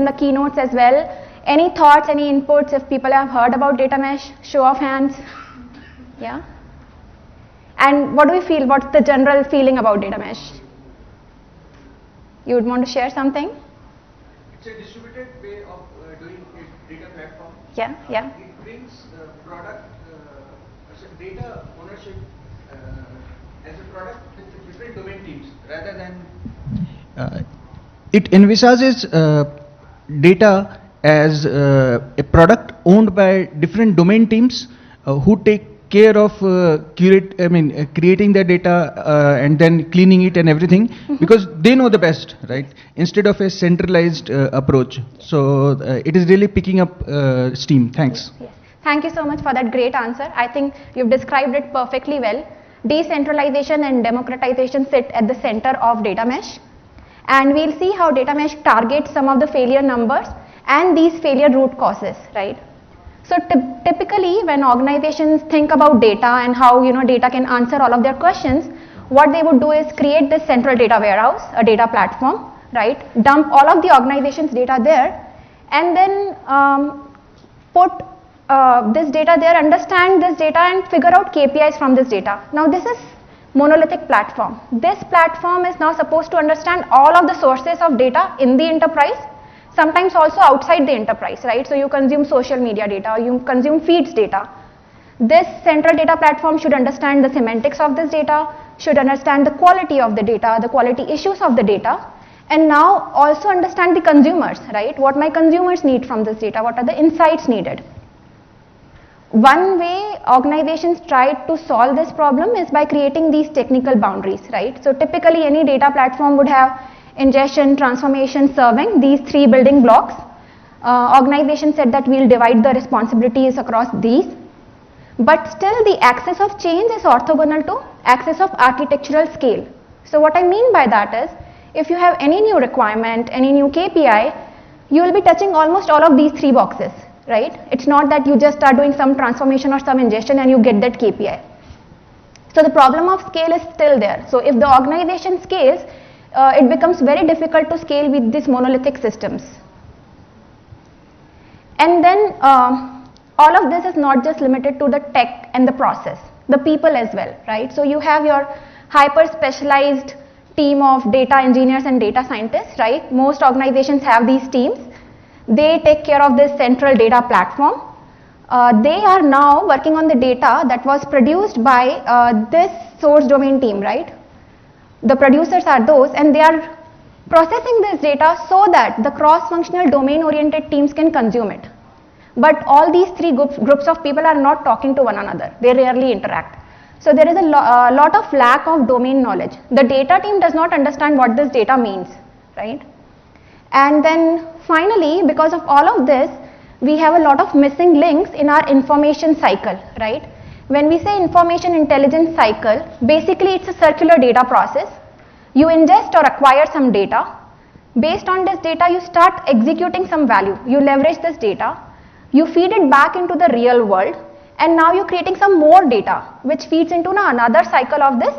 the keynotes as well. Any thoughts, any inputs, if people have heard about data mesh? Show of hands. Yeah? And what do we feel? What's the general feeling about data mesh? You would want to share something? It's a distributed way of doing a data platform. Yeah, yeah. It brings product, data ownership as a product with different domain teams rather than. It envisages data as a product owned by different domain teams who take care of creating the data and then cleaning it and everything, because they know the best, right? Instead of a centralized approach. So it is really picking up steam. Thanks. Yes. Thank you so much for that great answer. I think you've described it perfectly well. Decentralization and democratization sit at the center of data mesh. And we'll see how data mesh targets some of the failure numbers and these failure root causes, right? So typically when organizations think about data and how data can answer all of their questions, what they would do is create this central data warehouse, a data platform, right? Dump all of the organization's data there and then put this data there, understand this data and figure out KPIs from this data. Now this is monolithic platform. This platform is now supposed to understand all of the sources of data in the enterprise, sometimes also outside the enterprise, right? So you consume social media data, you consume feeds data. This central data platform should understand the semantics of this data, should understand the quality of the data, the quality issues of the data, and now also understand the consumers, right? What my consumers need from this data, what are the insights needed. One way organizations try to solve this problem is by creating these technical boundaries, right? So typically any data platform would have ingestion, transformation, serving, these three building blocks. Organization said that we'll divide the responsibilities across these. But still the axis of change is orthogonal to axis of architectural scale. So what I mean by that is, if you have any new requirement, any new KPI, you will be touching almost all of these three boxes, right? It's not that you just start doing some transformation or some ingestion and you get that KPI. So the problem of scale is still there. So if the organization scales, it becomes very difficult to scale with these monolithic systems. And then all of this is not just limited to the tech and the process, the people as well, right? So you have your hyper specialized team of data engineers and data scientists, right? Most organizations have these teams. They take care of this central data platform. They are now working on the data that was produced by this source domain team, right? The producers are those, and they are processing this data so that the cross-functional domain-oriented teams can consume it. But all these three groups of people are not talking to one another. They rarely interact. So there is a lot of lack of domain knowledge. The data team does not understand what this data means, right? And then finally, because of all of this, we have a lot of missing links in our information cycle, right? When we say information intelligence cycle, basically it's a circular data process. You ingest or acquire some data. Based on this data, you start executing some value. You leverage this data. You feed it back into the real world. And now you're creating some more data, which feeds into another cycle of this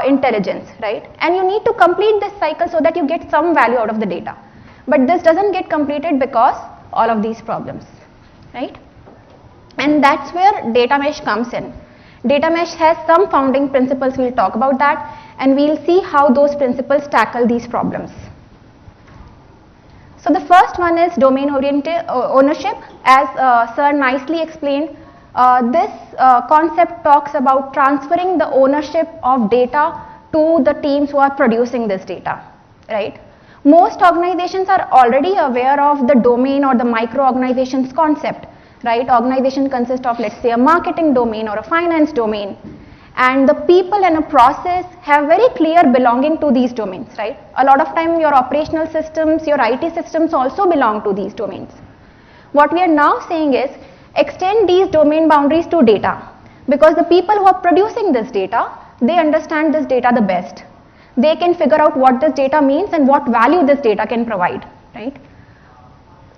intelligence, right? And you need to complete this cycle so that you get some value out of the data. But this doesn't get completed because all of these problems, right? And that's where data mesh comes in. Data mesh has some founding principles, we'll talk about that, and we'll see how those principles tackle these problems. So the first one is domain-oriented ownership. As Sir nicely explained, this concept talks about transferring the ownership of data to the teams who are producing this data, right? Most organizations are already aware of the domain or the micro-organizations concept, right? Organization consists of, let's say, a marketing domain or a finance domain, and the people and a process have very clear belonging to these domains, right? A lot of time your operational systems, your IT systems also belong to these domains. What we are now saying is extend these domain boundaries to data, because the people who are producing this data, they understand this data the best. They can figure out what this data means and what value this data can provide, right?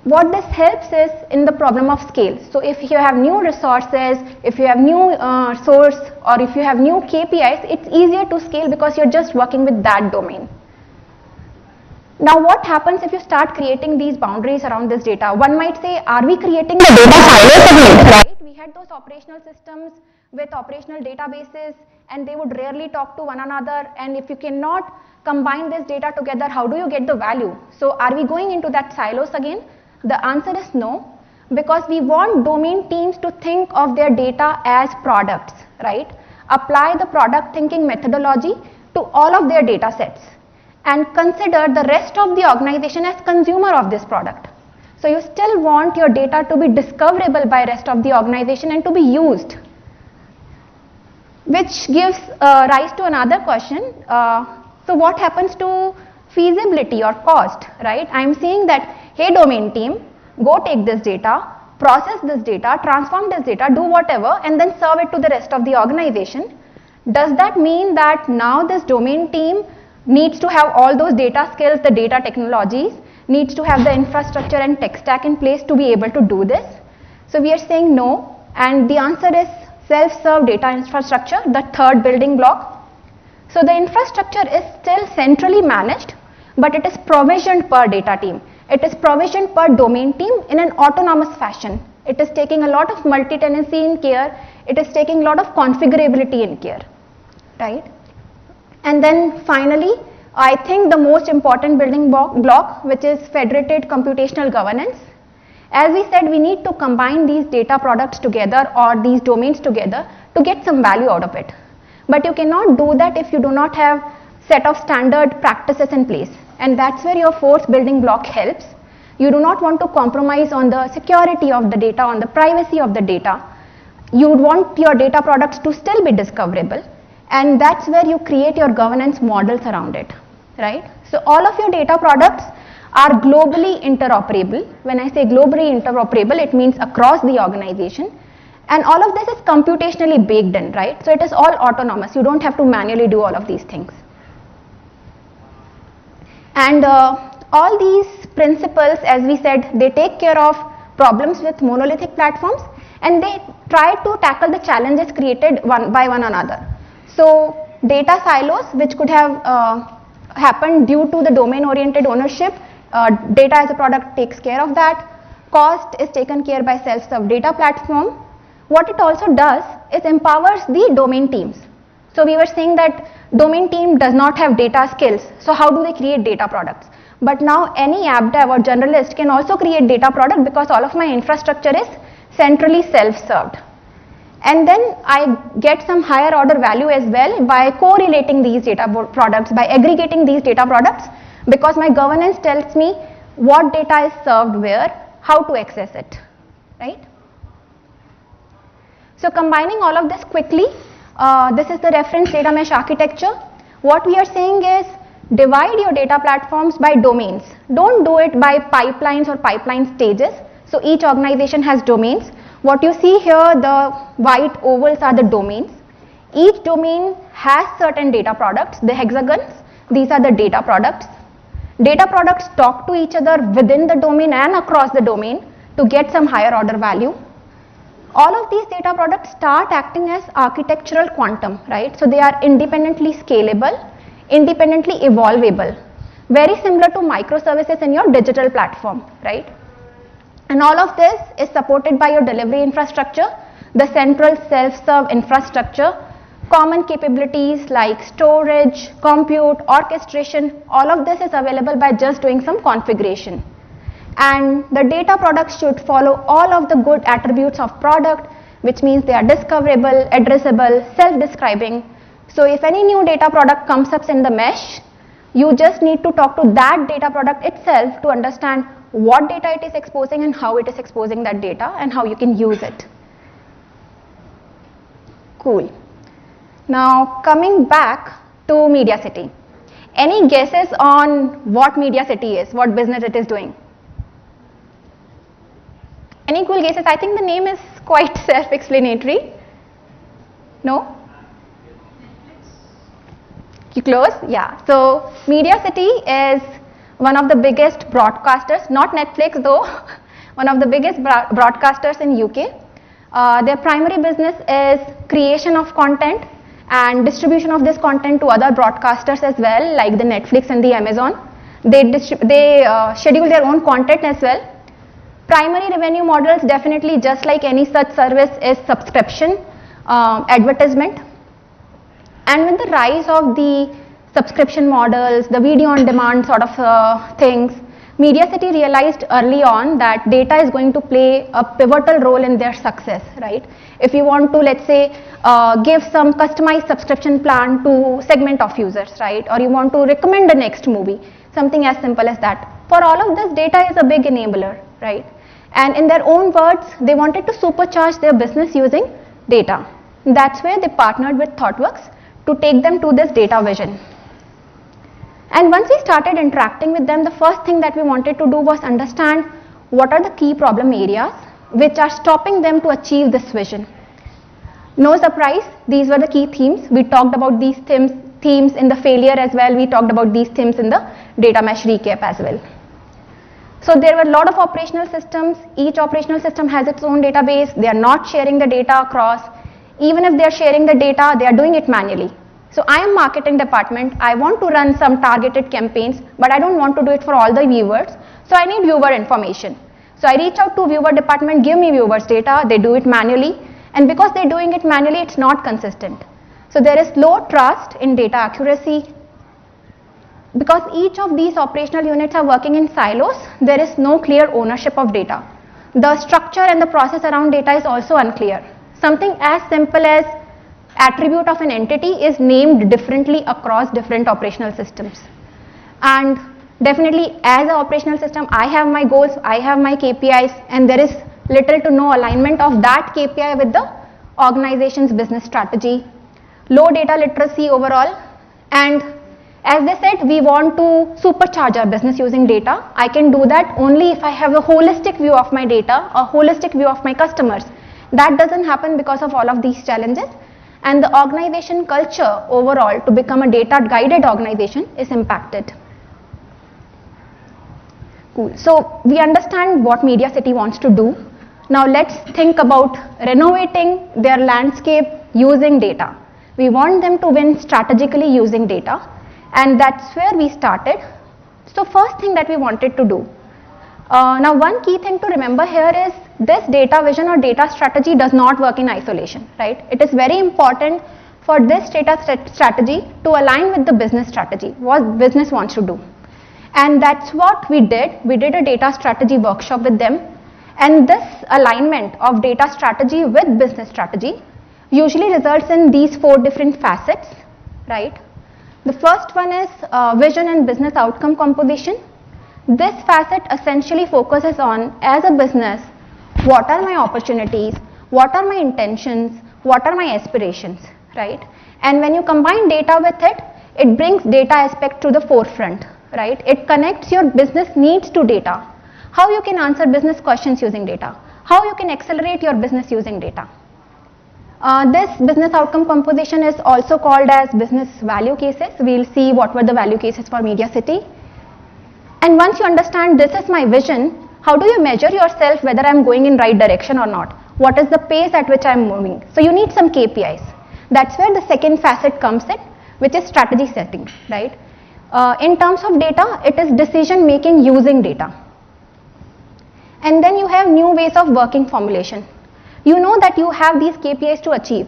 What this helps is in the problem of scale. So if you have new resources, if you have new source, or if you have new KPIs, it's easier to scale because you're just working with that domain. Now what happens if you start creating these boundaries around this data? One might say, are we creating the data silos again, right? We had those operational systems with operational databases and they would rarely talk to one another, and if you cannot combine this data together, how do you get the value? So are we going into that silos again? The answer is no, because we want domain teams to think of their data as products, right? Apply the product thinking methodology to all of their data sets and consider the rest of the organization as consumer of this product. So you still want your data to be discoverable by rest of the organization and to be used. Which gives rise to another question. So what happens to feasibility or cost, right? I am saying that, hey domain team, go take this data, process this data, transform this data, do whatever, and then serve it to the rest of the organization. Does that mean that now this domain team needs to have all those data skills, the data technologies, needs to have the infrastructure and tech stack in place to be able to do this? So we are saying no, and the answer is self-serve data infrastructure, the third building block. So the infrastructure is still centrally managed, but it is provisioned per data team. It is provisioned per domain team in an autonomous fashion. It is taking a lot of multi-tenancy in care. It is taking a lot of configurability in care, right? And then finally, I think the most important building block, which is federated computational governance. As we said, we need to combine these data products together or these domains together to get some value out of it. But you cannot do that if you do not have set of standard practices in place. And that's where your fourth building block helps. You do not want to compromise on the security of the data, on the privacy of the data. You want your data products to still be discoverable. And that's where you create your governance models around it, right? So all of your data products are globally interoperable. When I say globally interoperable, it means across the organization. And all of this is computationally baked in, right? So it is all autonomous. You don't have to manually do all of these things. And all these principles, as we said, they take care of problems with monolithic platforms, and they try to tackle the challenges created one by one another. So data silos, which could have happened due to the domain-oriented ownership, data as a product takes care of that. Cost is taken care by self-serve data platform. What it also does is empowers the domain teams. So we were saying that domain team does not have data skills. So how do they create data products? But now any app dev or generalist can also create data product because all of my infrastructure is centrally self-served. And then I get some higher order value as well by correlating these data products, by aggregating these data products, because my governance tells me what data is served where, how to access it, right? So combining all of this quickly, this is the reference data mesh architecture. What we are saying is divide your data platforms by domains. Don't do it by pipelines or pipeline stages. So each organization has domains. What you see here, the white ovals are the domains. Each domain has certain data products, the hexagons. These are the data products. Data products talk to each other within the domain and across the domain to get some higher order value. All of these data products start acting as architectural quantum, right? So they are independently scalable, independently evolvable, very similar to microservices in your digital platform, right? And all of this is supported by your delivery infrastructure, the central self-serve infrastructure, common capabilities like storage, compute, orchestration. All of this is available by just doing some configuration. And the data products should follow all of the good attributes of product, which means they are discoverable, addressable, self-describing. So if any new data product comes up in the mesh, you just need to talk to that data product itself to understand what data it is exposing and how it is exposing that data and how you can use it. Cool. Now coming back to MediaCity. Any guesses on what MediaCity is, what business it is doing? Any cool guesses? I think the name is quite self-explanatory. No? You close? Yeah. So MediaCity is one of the biggest broadcasters, not Netflix though, one of the biggest broadcasters in UK. Their primary business is creation of content and distribution of this content to other broadcasters as well, like the Netflix and the Amazon. They schedule their own content as well. Primary revenue models, definitely just like any such service, is subscription, advertisement. And with the rise of the subscription models, the video on demand sort of things, MediaCity realized early on that data is going to play a pivotal role in their success, right? If you want to, let's say, give some customized subscription plan to segment of users, right? Or you want to recommend the next movie, something as simple as that. For all of this, data is a big enabler, right? And in their own words, they wanted to supercharge their business using data. That's where they partnered with Thoughtworks to take them to this data vision. And once we started interacting with them, the first thing that we wanted to do was understand what are the key problem areas which are stopping them to achieve this vision. No surprise, these were the key themes. We talked about these themes in the failure as well. We talked about these themes in the data mesh recap as well. So there were a lot of operational systems. Each operational system has its own database. They are not sharing the data across. Even if they are sharing the data, they are doing it manually. So I am marketing department, I want to run some targeted campaigns, but I don't want to do it for all the viewers, so I need viewer information. So I reach out to viewer department, give me viewers data, they do it manually, and because they're doing it manually, it's not consistent. So there is low trust in data accuracy. Because each of these operational units are working in silos, there is no clear ownership of data. The structure and the process around data is also unclear. Something as simple as attribute of an entity is named differently across different operational systems. And definitely as an operational system, I have my goals, I have my KPIs, and there is little to no alignment of that KPI with the organization's business strategy. Low data literacy overall, and as they said, we want to supercharge our business using data. I can do that only if I have a holistic view of my data, a holistic view of my customers. That doesn't happen because of all of these challenges. And the organization culture overall to become a data guided organization is impacted. Cool. So we understand what MediaCity wants to do. Now let's think about renovating their landscape using data. We want them to win strategically using data, and that's where we started. So first thing that we wanted to do. Now one key thing to remember here is this data vision or data strategy does not work in isolation, right? It is very important for this data strategy to align with the business strategy, what business wants to do. And that's what we did. We did a data strategy workshop with them, and this alignment of data strategy with business strategy usually results in these 4 different facets, right? The first one is vision and business outcome composition. This facet essentially focuses on, as a business, what are my opportunities, what are my intentions, what are my aspirations, right? And when you combine data with it, it brings data aspect to the forefront, right? It connects your business needs to data. How you can answer business questions using data, how you can accelerate your business using data. This business outcome composition is also called as business value cases. We'll see what were the value cases for MediaCity. And once you understand this is my vision, how do you measure yourself whether I'm going in right direction or not? What is the pace at which I'm moving? So you need some KPIs. That's where the second facet comes in, which is strategy setting, right? In terms of data, it is decision making using data. And then you have new ways of working formulation. You know that you have these KPIs to achieve.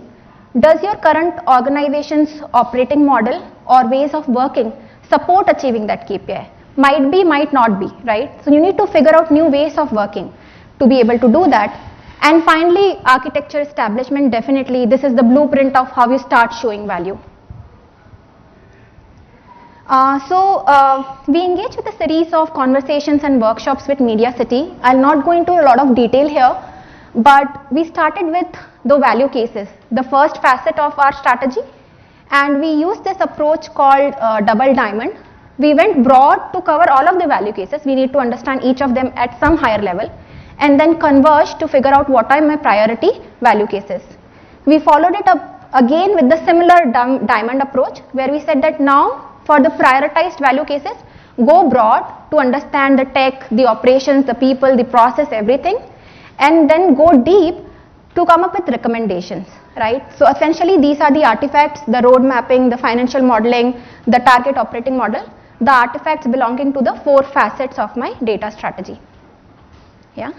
Does your current organization's operating model or ways of working support achieving that KPI? Might be, might not be, right? So you need to figure out new ways of working to be able to do that. And finally, architecture establishment, definitely this is the blueprint of how you start showing value. We engage with a series of conversations and workshops with MediaCity. I'll not go into a lot of detail here, but we started with the value cases, the first facet of our strategy, and we used this approach called double diamond. We went broad to cover all of the value cases. We need to understand each of them at some higher level, and then converge to figure out what are my priority value cases. We followed it up again with the similar diamond approach, where we said that now for the prioritized value cases, go broad to understand the tech, the operations, the people, the process, everything, and then go deep to come up with recommendations, right? So essentially these are the artifacts, the road mapping, the financial modeling, the target operating model. the artifacts belonging to the 4 facets of my data strategy. Yeah.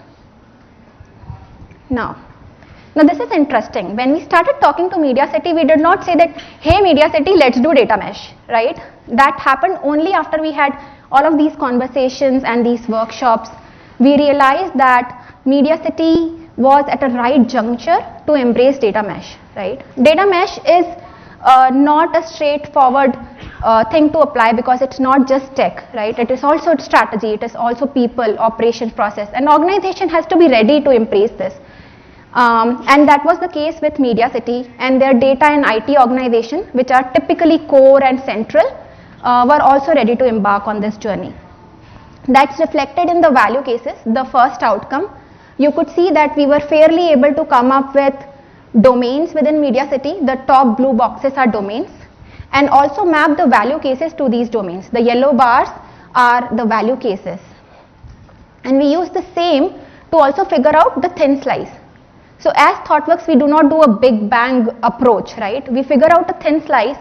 Now this is interesting. When we started talking to MediaCity, we did not say that, hey MediaCity, let's do data mesh, right? That happened only after we had all of these conversations and these workshops. We realized that MediaCity was at a right juncture to embrace data mesh, right? Data mesh is not a straightforward thing to apply, because it's not just tech, right? It is also strategy, it is also people, operations, process, and organization has to be ready to embrace this. And that was the case with MediaCity, and their data and IT organization, which are typically core and central, were also ready to embark on this journey. That's reflected in the value cases. The first outcome, you could see that we were fairly able to come up with domains within MediaCity. The top blue boxes are domains, and also map the value cases to these domains. The yellow bars are the value cases, and we use the same to also figure out the thin slice. So as Thoughtworks, we do not do a big bang approach, right? We figure out a thin slice,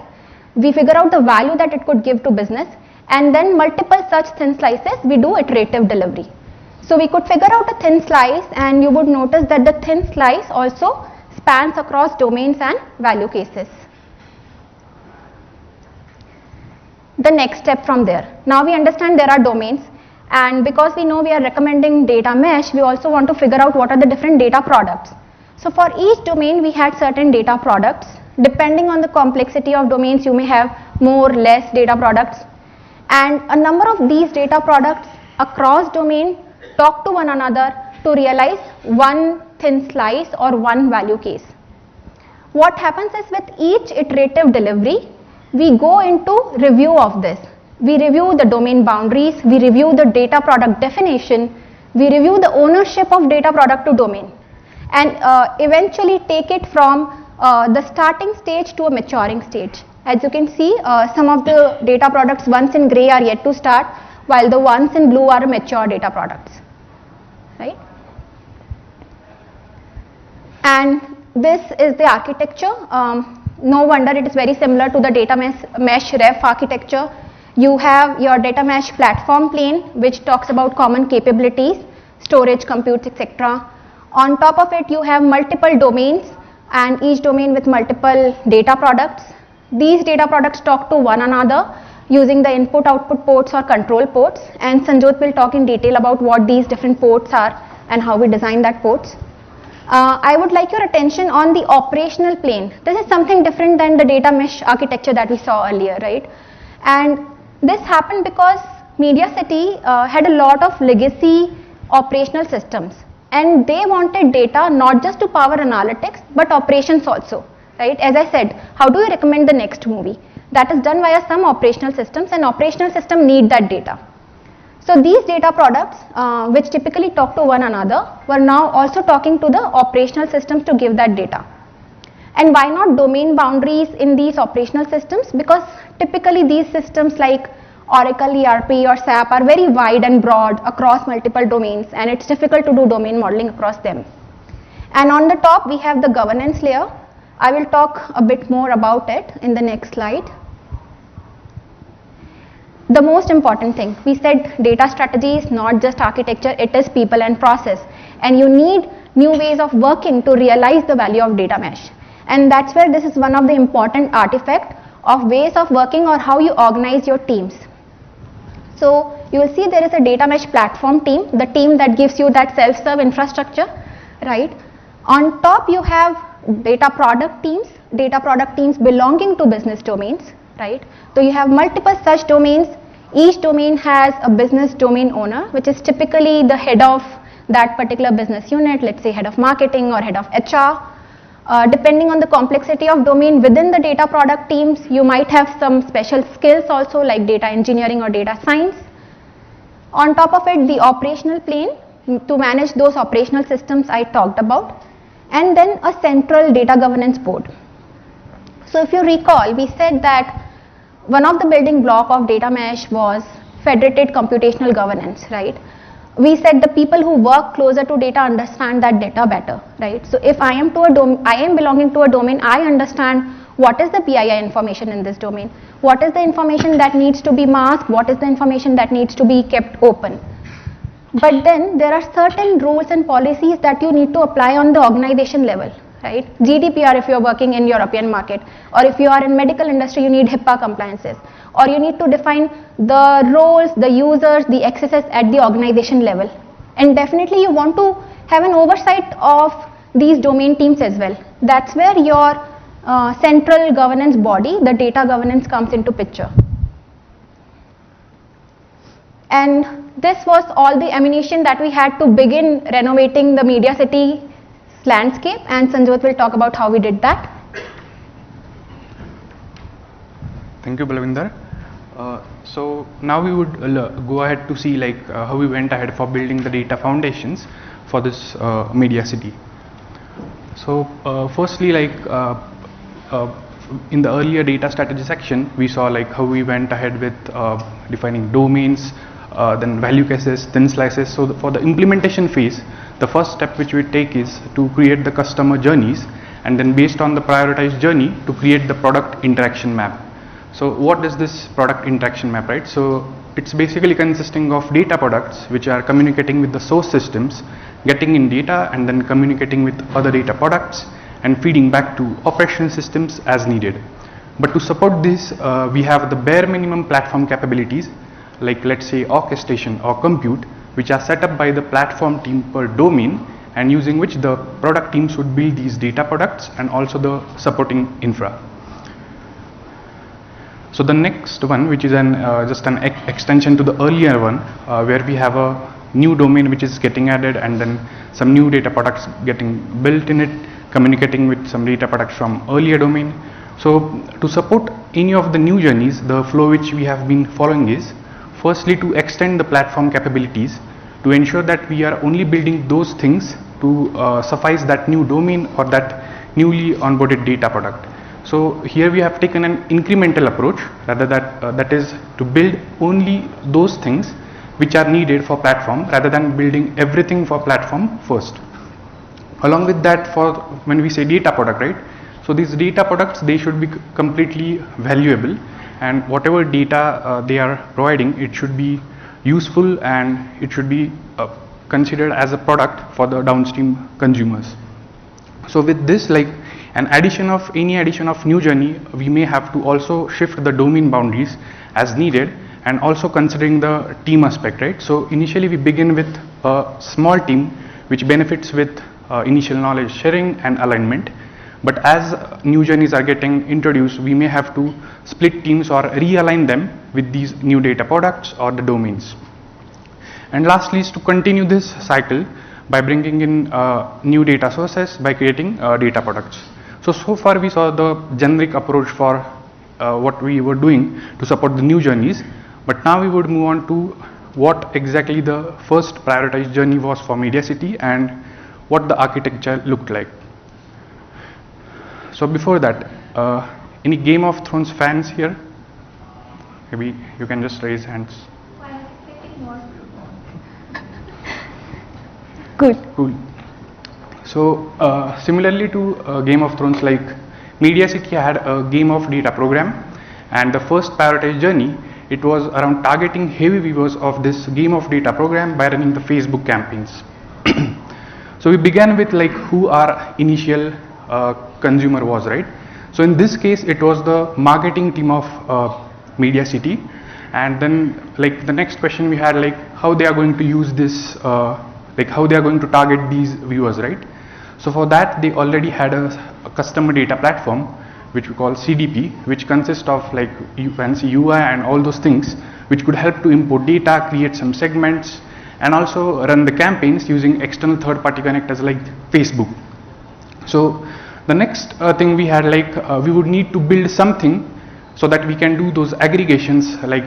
we figure out the value that it could give to business, and then multiple such thin slices, we do iterative delivery. So we could figure out a thin slice, and you would notice that the thin slice also spans across domains and value cases. The next step from there. Now we understand there are domains, and because we know we are recommending data mesh, we also want to figure out what are the different data products. So for each domain, we had certain data products. Depending on the complexity of domains, you may have more, less data products. And a number of these data products across domain talk to one another to realize one thin slice or one value case. What happens is, with each iterative delivery, we go into review of this. We review the domain boundaries, we review the data product definition, we review the ownership of data product to domain, and eventually take it from the starting stage to a maturing stage. As you can see, some of the data products ones in gray are yet to start, while the ones in blue are mature data products, right? And this is the architecture. No wonder it is very similar to the data mesh ref architecture. You have your data mesh platform plane, which talks about common capabilities, storage, compute, etc. On top of it, you have multiple domains, and each domain with multiple data products. These data products talk to one another using the input-output ports or control ports, and Sanjyot will talk in detail about what these different ports are and how we design that ports. I would like your attention on the operational plane. This is something different than the data mesh architecture that we saw earlier, right? And this happened because MediaCity had a lot of legacy operational systems, and they wanted data not just to power analytics but operations also, right? As I said, how do you recommend the next movie? That is done via some operational systems, and operational systems need that data. So these data products, which typically talk to one another, were now also talking to the operational systems to give that data. And why not domain boundaries in these operational systems? Because typically these systems like Oracle, ERP or SAP are very wide and broad across multiple domains, and it's difficult to do domain modeling across them. And on the top we have the governance layer. I will talk a bit more about it in the next slide. The most important thing, we said data strategy is not just architecture, it is people and process, and you need new ways of working to realize the value of data mesh. And that's where this is one of the important artifacts of ways of working or how you organize your teams. So you will see there is a data mesh platform team, the team that gives you that self-serve infrastructure, right? On top you have data product teams belonging to business domains, right? So you have multiple such domains. Each domain has a business domain owner, which is typically the head of that particular business unit, let's say head of marketing or head of HR. Depending on the complexity of domain within the data product teams, you might have some special skills also, like data engineering or data science. On top of it, the operational plane to manage those operational systems I talked about, and then a central data governance board. So if you recall, we said that one of the building block of data mesh was federated computational governance, right? We said the people who work closer to data understand that data better, right? So if I am belonging to a domain, I understand what is the PII information in this domain, What is the information that needs to be masked? What is the information that needs to be kept open? But then there are certain rules and policies that you need to apply on the organization level, right? GDPR if you are working in European market, or if you are in medical industry, you need HIPAA compliances, or you need to define the roles, the users, the accesses at the organization level. And definitely you want to have an oversight of these domain teams as well. That's where your central governance body, the data governance, comes into picture. And this was all the ammunition that we had to begin renovating the Media City landscape, and Sanjyot will talk about how we did that. Thank you, Balvinder. So now we would go ahead to see like how we went ahead for building the data foundations for this Media City. So firstly, like in the earlier data strategy section, we saw like how we went ahead with defining domains, then value cases, thin slices. So for the implementation phase, the first step which we take is to create the customer journeys, and then based on the prioritized journey to create the product interaction map. So what is this product interaction map, right? So it's basically consisting of data products which are communicating with the source systems, getting in data and then communicating with other data products and feeding back to operational systems as needed. But to support this, we have the bare minimum platform capabilities, like let's say orchestration or compute, which are set up by the platform team per domain, and using which the product teams would build these data products and also the supporting infra. So the next one, which is just an extension to the earlier one, where we have a new domain which is getting added and then some new data products getting built in it, communicating with some data products from earlier domain. So to support any of the new journeys, the flow which we have been following is firstly to extend the platform capabilities to ensure that we are only building those things to suffice that new domain or that newly onboarded data product. So here we have taken an incremental approach, rather that is to build only those things which are needed for platform rather than building everything for platform first. Along with that, for when we say data product, right? So these data products, they should be completely valuable, and whatever data they are providing, it should be useful and it should be considered as a product for the downstream consumers. So with this, like any addition of new journey, we may have to also shift the domain boundaries as needed, and also considering the team aspect, right? So initially we begin with a small team which benefits with initial knowledge sharing and alignment. But as new journeys are getting introduced, we may have to split teams or realign them with these new data products or the domains. And lastly is to continue this cycle by bringing in new data sources by creating data products. So far we saw the generic approach for what we were doing to support the new journeys, but now we would move on to what exactly the first prioritized journey was for Media City and what the architecture looked like. So before that, any Game of Thrones fans here? Maybe you can just raise hands. Good. Cool. So similarly to Game of Thrones, like Media City had a game of data program, and the first prioritized journey, it was around targeting heavy viewers of this game of data program by running the Facebook campaigns. So we began with like who our initial consumer was, right? So in this case, it was the marketing team of Media City, and then like the next question we had, like how they are going to use this, like how they are going to target these viewers, right? So for that, they already had a customer data platform which we call CDP, which consists of like fancy UI and all those things which could help to import data, create some segments, and also run the campaigns using external third-party connectors like Facebook. So the next thing we had, like we would need to build something so that we can do those aggregations, like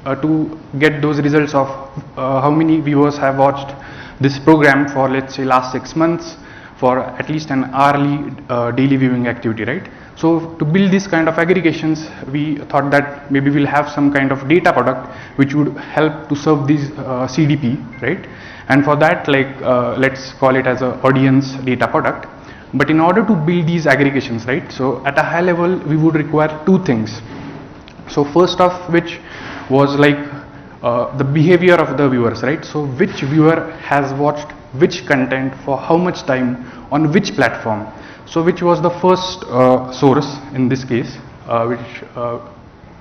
to get those results of how many viewers have watched this program for, let's say, last 6 months, for at least an hourly daily viewing activity, right? So to build this kind of aggregations, we thought that maybe we'll have some kind of data product which would help to serve these CDP, right? And for that, like let's call it as a audience data product. But in order to build these aggregations, right, so at a high level we would require two things. So first of which was like the behavior of the viewers, right? So which viewer has watched which content for how much time on which platform. So which was the first source in this case,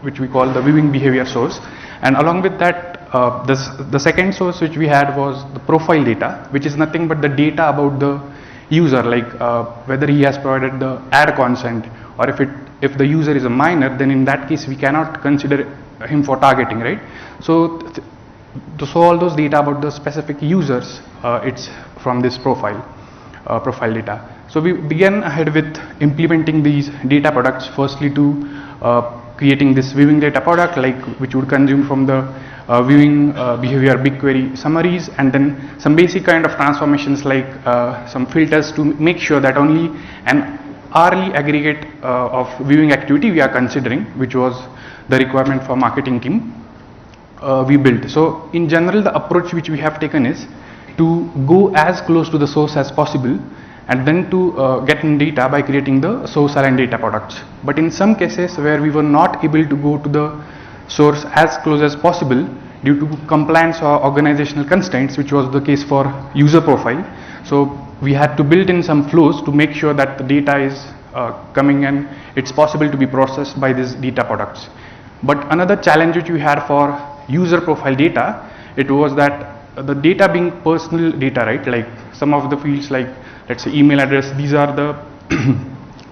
which we call the viewing behavior source. And along with that, the second source which we had was the profile data, which is nothing but the data about the user, like whether he has provided the ad consent, or if the user is a minor, then in that case we cannot consider him for targeting, right? So all those data about the specific users, it's from this profile data. So we began ahead with implementing these data products, firstly to creating this viewing data product, like which would consume from the viewing behavior BigQuery summaries, and then some basic kind of transformations like some filters to make sure that only an hourly aggregate of viewing activity we are considering, which was the requirement for marketing team we built. So in general, the approach which we have taken is to go as close to the source as possible, and then to get in data by creating the source aligned data products. But in some cases where we were not able to go to the source as close as possible due to compliance or organizational constraints, which was the case for user profile, so we had to build in some flows to make sure that the data is coming and it's possible to be processed by these data products. But another challenge which we had for user profile data, it was that the data being personal data, right? Like some of the fields, like let's say email address, these are the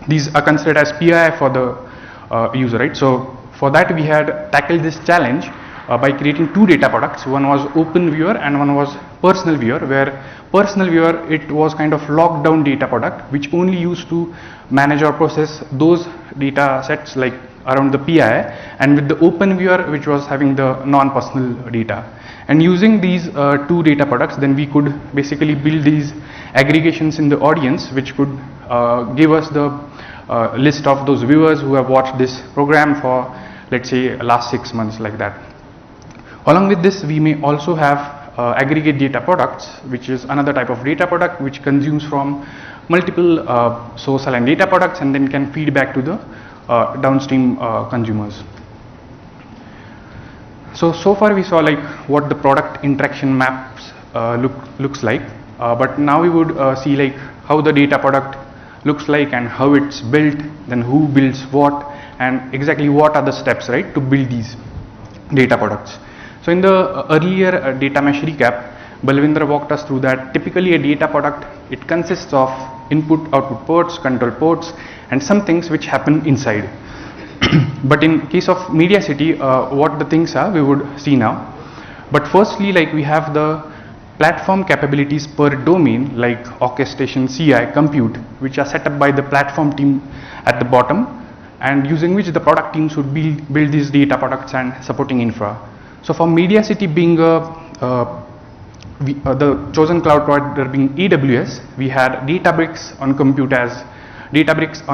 these are considered as PII for the user, right? So for that we had tackled this challenge by creating two data products. One was open viewer and one was personal viewer, where personal viewer, it was kind of locked down data product which only used to manage or process those data sets like around the PII, and with the open viewer which was having the non-personal data. And using these two data products, then we could basically build these aggregations in the audience which could give us the list of those viewers who have watched this program for, let's say, last 6 months, like that. Along with this, we may also have aggregate data products, which is another type of data product which consumes from multiple source aligned data products and then can feed back to the downstream consumers. So far we saw like what the product interaction maps looks like, but now we would see like how the data product looks like and how it's built, then who builds what, and exactly what are the steps, right, to build these data products. So in the earlier data mesh recap, Balvinder walked us through that typically a data product, it consists of input, output ports, control ports, and some things which happen inside. But in case of MediaCity, what the things are, we would see now. But firstly, like we have the platform capabilities per domain, like orchestration, CI, compute, which are set up by the platform team at the bottom, and using which the product teams would build these data products and supporting infra. So for MediaCity being the chosen cloud provider being AWS, we had Databricks on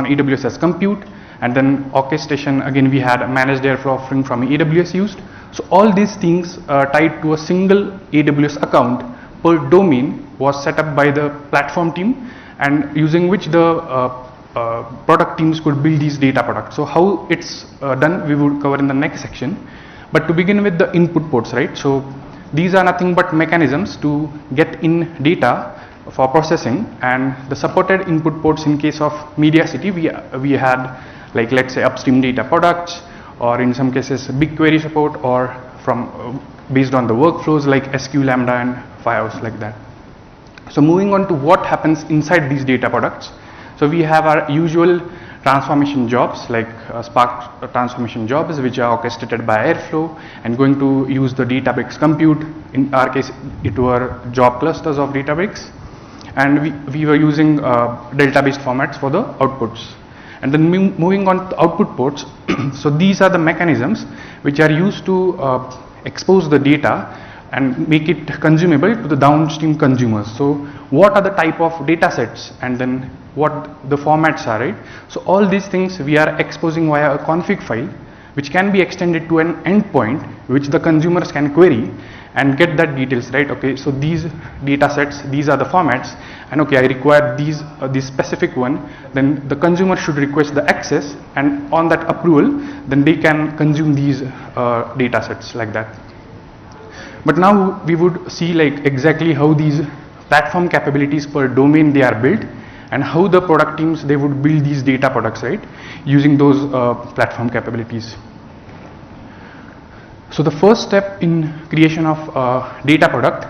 AWS as compute, and then orchestration, again we had a managed airflow offering from AWS used. So all these things tied to a single AWS account per domain was set up by the platform team, and using which the product teams could build these data products. So how it's done, we would cover in the next section. But to begin with the input ports, right? So these are nothing but mechanisms to get in data for processing, and the supported input ports in case of MediaCity, we had like, let's say, upstream data products, or in some cases BigQuery support, or from based on the workflows like SQ Lambda and Firehouse, like that. So moving on to what happens inside these data products. So we have our usual transformation jobs like Spark transformation jobs, which are orchestrated by Airflow and going to use the Databricks compute. In our case, it were job clusters of Databricks, and we were using delta-based formats for the outputs. And then moving on to output ports. So these are the mechanisms which are used to expose the data and make it consumable to the downstream consumers. So what are the type of data sets, and then what the formats are, right? So all these things we are exposing via a config file, which can be extended to an endpoint which the consumers can query and get that details, right? Okay, so these data sets, these are the formats, and okay, I require this specific one, then the consumer should request the access, and on that approval, then they can consume these data sets like that. But now we would see like exactly how these platform capabilities per domain they are built, and how the product teams they would build these data products, right, using those platform capabilities. So the first step in creation of data product,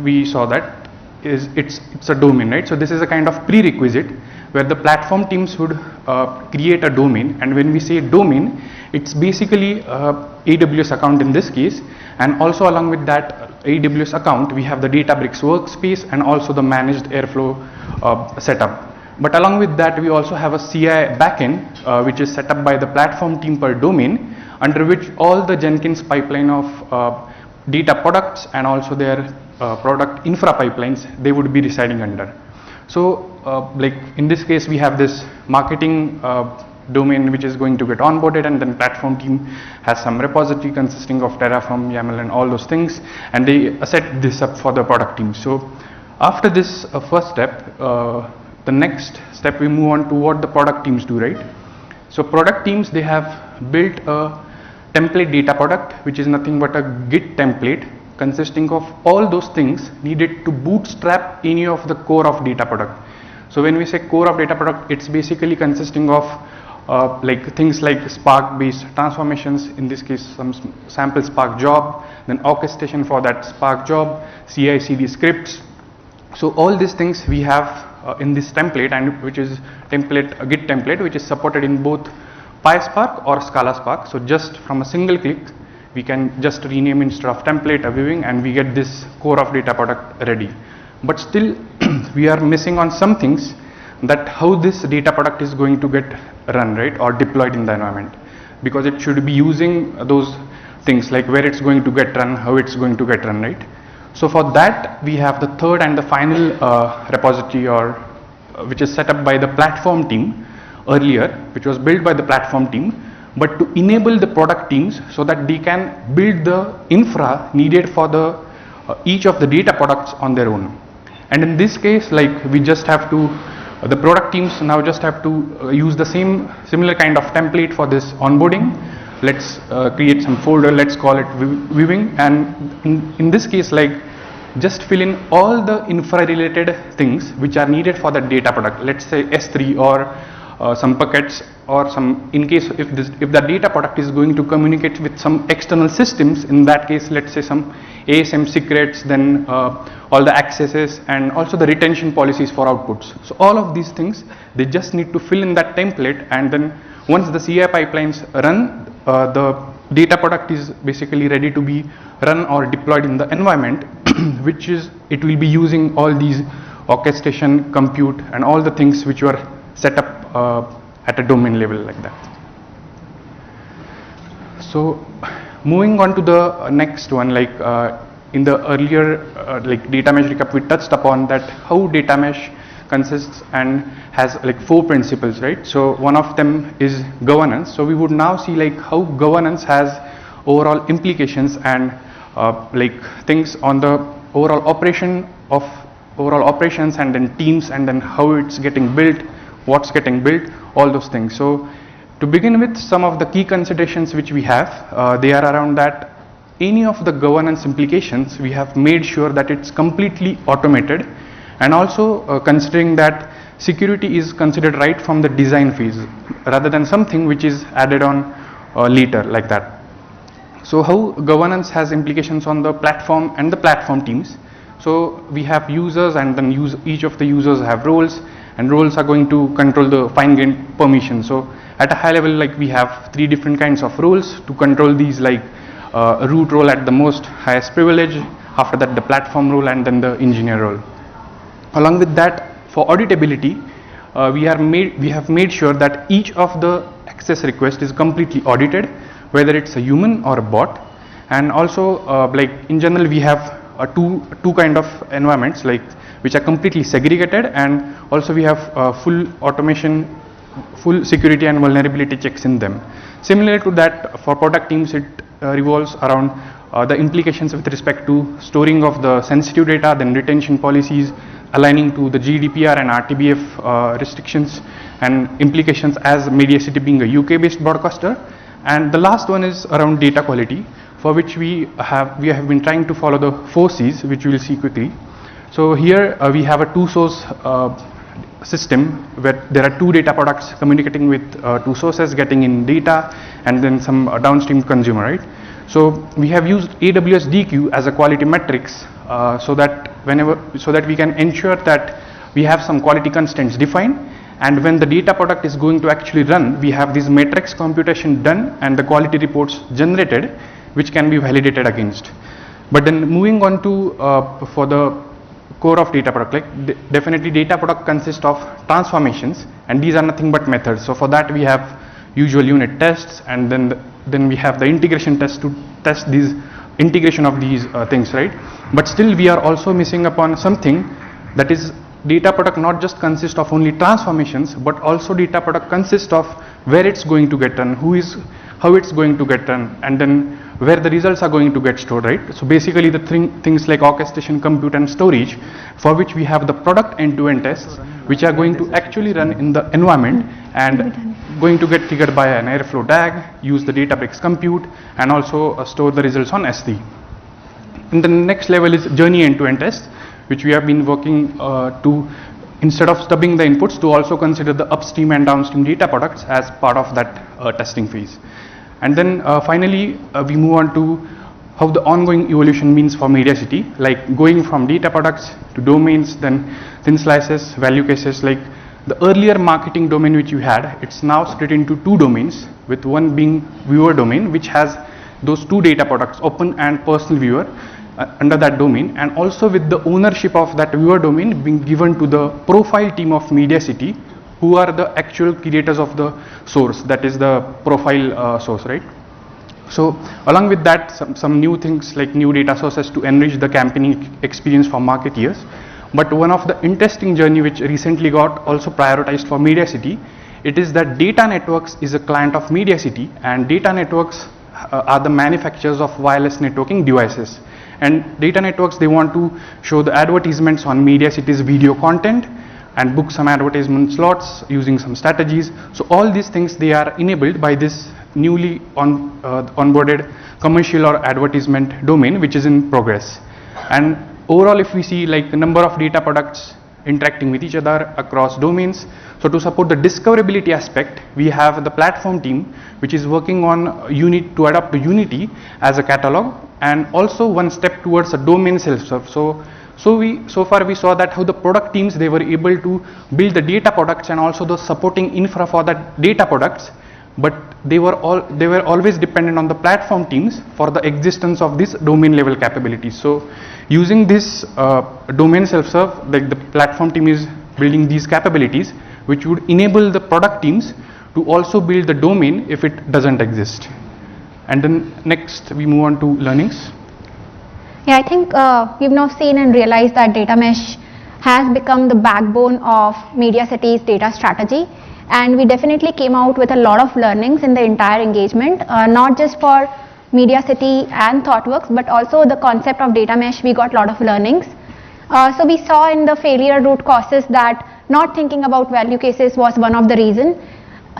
we saw that it's a domain, right? So this is a kind of prerequisite where the platform teams would create a domain, and when we say domain, it's basically AWS account in this case, and also along with that AWS account we have the Databricks workspace and also the managed Airflow setup. But along with that we also have a CI backend which is set up by the platform team per domain, under which all the Jenkins pipeline of data products and also their product infra pipelines they would be residing under. So like in this case we have this marketing domain which is going to get onboarded, and then platform team has some repository consisting of Terraform, YAML and all those things, and they set this up for the product team. So after this first step, the next step we move on to what the product teams do, right? So product teams they have built a template data product which is nothing but a Git template consisting of all those things needed to bootstrap any of the core of data product. So when we say core of data product, it's basically consisting of like things like Spark based transformations, in this case some sample Spark job, then orchestration for that Spark job, CI/CD scripts. So all these things we have in this template, and which is template a Git template which is supported in both PySpark or Scala Spark. So just from a single click we can just rename instead of template a viewing, and we get this core of data product ready. But still we are missing on some things, that how this data product is going to get run, right, or deployed in the environment, because it should be using those things like where it's going to get run, how it's going to get run, right? So for that we have the third and the final repository, or which is set up by the platform team earlier, which was built by the platform team, but to enable the product teams so that they can build the infra needed for the each of the data products on their own. And in this case, like we just have to the product teams now just have to use the similar kind of template for this onboarding. Let's create some folder, let's call it viewing, and in this case, like just fill in all the infra related things which are needed for that data product. Let's say S3 or some buckets, or some, in case if the data product is going to communicate with some external systems, in that case let's say some ASM secrets, then all the accesses and also the retention policies for outputs. So all of these things they just need to fill in that template, and then once the CI pipelines run, the data product is basically ready to be run or deployed in the environment which is it will be using all these orchestration, compute and all the things which were set up at a domain level like that. So moving on to the next one, like in the earlier like data mesh recap we touched upon that how data mesh consists and has like 4 principles, right? So one of them is governance. So we would now see like how governance has overall implications and like things on the overall operations and then teams, and then how it's getting built, what's getting built, all those things. So to begin with, some of the key considerations which we have, they are around that any of the governance implications we have made sure that it's completely automated, and also considering that security is considered right from the design phase rather than something which is added on later like that. So how governance has implications on the platform and the platform teams. So we have users, and then each of the users have roles, and roles are going to control the fine-grained permission. So at a high level, like we have 3 different kinds of roles to control these, like root role at the most highest privilege, after that the platform role, and then the engineer role. Along with that, for auditability, we have made sure that each of the access request is completely audited, whether it's a human or a bot. And also like in general we have two kind of environments like which are completely segregated, and also we have full automation, full security and vulnerability checks in them. Similar to that, for product teams it revolves around the implications with respect to storing of the sensitive data, then retention policies, aligning to the GDPR and RTBF restrictions and implications as Media City being a UK based broadcaster. And the last one is around data quality, for which we have been trying to follow the 4 C's, which we will see quickly. So here we have a 2-source system where there are 2 data products communicating with 2 sources, getting in data and then some downstream consumer, right? So we have used AWS DQ as a quality metrics so that we can ensure that we have some quality constraints defined, and when the data product is going to actually run, we have this matrix computation done and the quality reports generated, which can be validated against. But then moving on to for the core of data product, like definitely data product consists of transformations, and these are nothing but methods. So for that we have usual unit tests, and then we have the integration tests to test these integration of these things, right? But still we are also missing upon something, that is data product not just consists of only transformations, but also data product consists of where it's going to get run, how it's going to get run, and then where the results are going to get stored, right? So basically the things like orchestration, compute and storage, for which we have the product end-to-end tests, which are going to actually run in the environment and going to get triggered by an Airflow DAG, use the Databricks compute, and also store the results on S3. And the next level is journey end-to-end tests, which we have been working to, instead of stubbing the inputs, to also consider the upstream and downstream data products as part of that testing phase. And then finally we move on to how the ongoing evolution means for Media City, like going from data products to domains, then thin slices, value cases. Like the earlier marketing domain which you had, it's now split into 2 domains, with one being viewer domain, which has those 2 data products, open and personal viewer, under that domain, and also with the ownership of that viewer domain being given to the profile team of Media City, who are the actual creators of the source, that is the profile source, right? So along with that, some new things like new data sources to enrich the campaigning experience for marketeers. But one of the interesting journey which recently got also prioritized for Media City, it is that Data Networks is a client of Media City, and Data Networks are the manufacturers of wireless networking devices. And Data Networks, they want to show the advertisements on Media City's video content and book some advertisement slots using some strategies. So all these things, they are enabled by this newly onboarded commercial or advertisement domain, which is in progress. And overall, if we see like the number of data products interacting with each other across domains, so to support the discoverability aspect, we have the platform team which is working on to adapt to Unity as a catalog, and also one step towards a domain self-serve. So far we saw that how the product teams, they were able to build the data products and also the supporting infra for that data products, but they were always dependent on the platform teams for the existence of this domain level capabilities. So using this domain self-serve, like the platform team is building these capabilities, which would enable the product teams to also build the domain if it doesn't exist. And then next we move on to learnings. Yeah, I think we've now seen and realized that data mesh has become the backbone of Media City's data strategy, and we definitely came out with a lot of learnings in the entire engagement, not just for Media City and Thoughtworks, but also the concept of data mesh. We got a lot of learnings. So we saw in the failure root causes that not thinking about value cases was one of the reasons.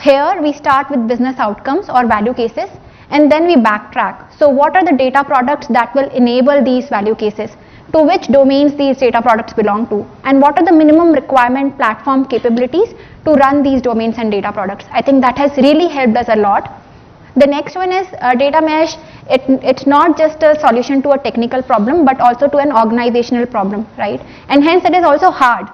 Here we start with business outcomes or value cases, and then we backtrack. So what are the data products that will enable these value cases? To which domains these data products belong to? And what are the minimum requirement platform capabilities to run these domains and data products? I think that has really helped us a lot. The next one is data mesh. It's not just a solution to a technical problem, but also to an organizational problem, right? And hence it is also hard.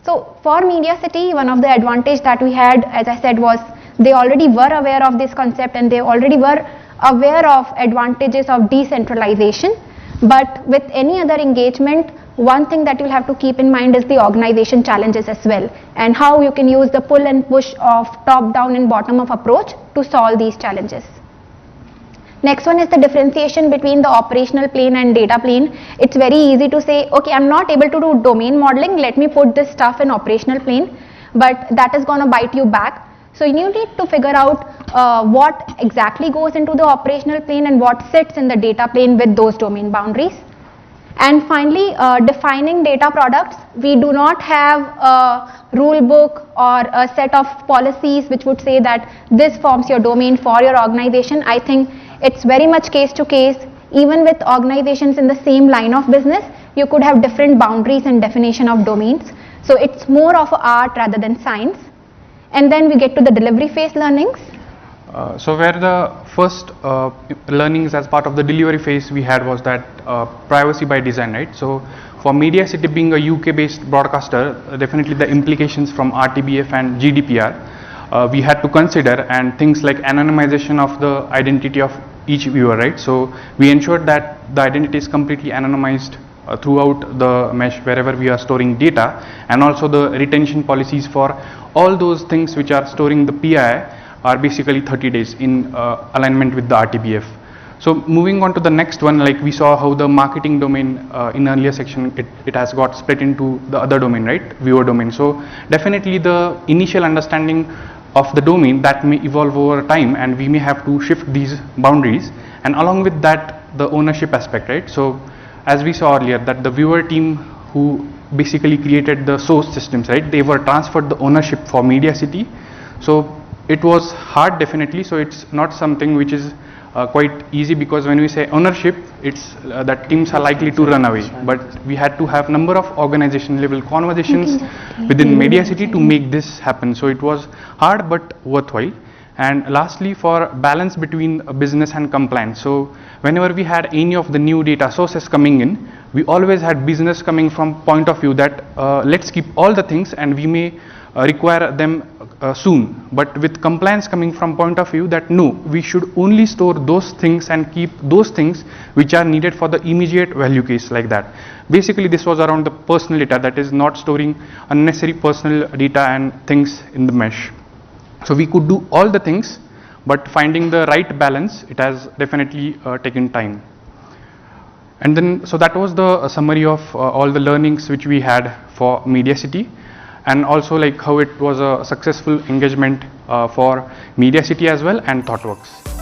So for Media City, one of the advantage that we had, as I said, was they already were aware of this concept and they already were aware of advantages of decentralization. But with any other engagement, one thing that you'll have to keep in mind is the organization challenges as well, and how you can use the pull and push of top-down and bottom-up approach to solve these challenges. Next one is the differentiation between the operational plane and data plane. It's very easy to say, okay, I'm not able to do domain modeling, let me put this stuff in operational plane, but that is going to bite you back. So you need to figure out what exactly goes into the operational plane and what sits in the data plane with those domain boundaries. And finally, defining data products. We do not have a rule book or a set of policies which would say that this forms your domain for your organization. I think it's very much case to case. Even with organizations in the same line of business, you could have different boundaries and definition of domains. So it's more of an art rather than science. And then we get to the delivery phase learnings. So where the first learnings as part of the delivery phase we had was that privacy by design, right? So for Media City being a UK based broadcaster, definitely the implications from RTBF and GDPR we had to consider, and things like anonymization of the identity of each viewer, right? So we ensured that the identity is completely anonymized throughout the mesh wherever we are storing data, and also the retention policies for all those things which are storing the PI are basically 30 days in alignment with the RTBF. So moving on to the next one, like we saw how the marketing domain in earlier section, it has got split into the other domain, right? Viewer domain. So definitely the initial understanding of the domain that may evolve over time, and we may have to shift these boundaries, and along with that the ownership aspect, right? So as we saw earlier, that the viewer team who basically created the source systems, right, they were transferred the ownership for Media City. So it was hard, definitely. So it's not something which is quite easy, because when we say ownership, it's that teams are likely to run away, but we had to have number of organization level conversations within Media City to make this happen. So it was hard but worthwhile. And lastly, for balance between business and compliance. So whenever we had any of the new data sources coming in, we always had business coming from point of view that let's keep all the things and we may require them soon, but with compliance coming from point of view that no, we should only store those things and keep those things which are needed for the immediate value case, like that. Basically this was around the personal data, that is not storing unnecessary personal data and things in the mesh. So we could do all the things, but finding the right balance, it has definitely taken time. And then, so that was the summary of all the learnings which we had for Media City, and also like how it was a successful engagement for Media City as well and Thoughtworks.